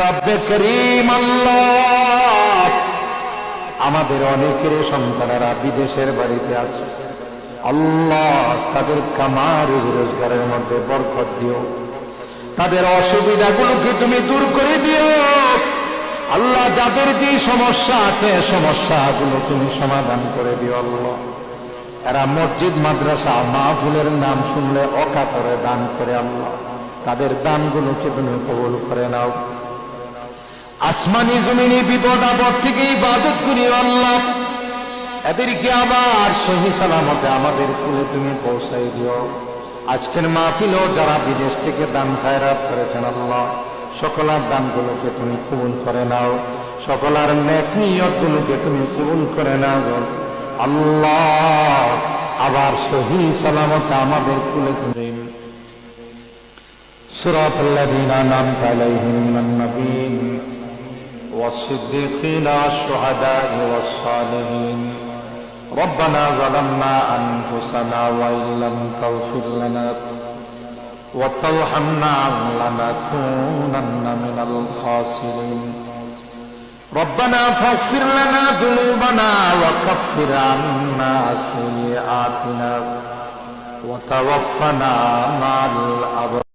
রব্বে করিম আল্লাহ, আমাদের অনেকের সন্তানেরা বিদেশের বাড়িতে আছে। আল্লাহ, তাদের কামার রোজগারের মধ্যে বরকত দিও, তাদের অসুবিধাগুলোকে তুমি দূর করে দিও। আল্লাহ, যাদের যে সমস্যা আছে সমস্যাগুলো তুমি সমাধান করে দিও। আল্লাহ, এরা মসজিদ মাদ্রাসা মাহফিলের নাম শুনলে অকাতরে দান করে। আল্লাহ, তাদের দানগুলোকে তুমি কবুল করে নাও। আসমানি জমিনি বিপদ আপদ থেকে ইবাদত করি। আল্লাহ, এদেরকে আবার সহি সালামতে আমাদের স্কুলে তুমি পৌঁছাই দিও। আজকের মাহফিলও যারা বিদেশ থেকে দান খায়রাত করেছেন, আল্লাহ, সকলের দানগুলোকে তুমি কবুল করে নাও, সকলের নেক নিয়তগুলোকে তুমি কবুল করে নাও। আল্লাহ, আবার সহি সালামতে আমাদের স্কুলে তুমি সিরাতাল্লাযীনা আন'আমতা আলাইহিম মিনান নাবিয়্যিন والصديقين والشهداء والصالحين. ربنا ظلمنا أنفسنا وإن لم تغفر لنا وترحمنا لنكونن من الخاسرين. ربنا فاغفر لنا ذنوبنا وكفر عنا سيئاتنا وتوفنا مع الأبرار.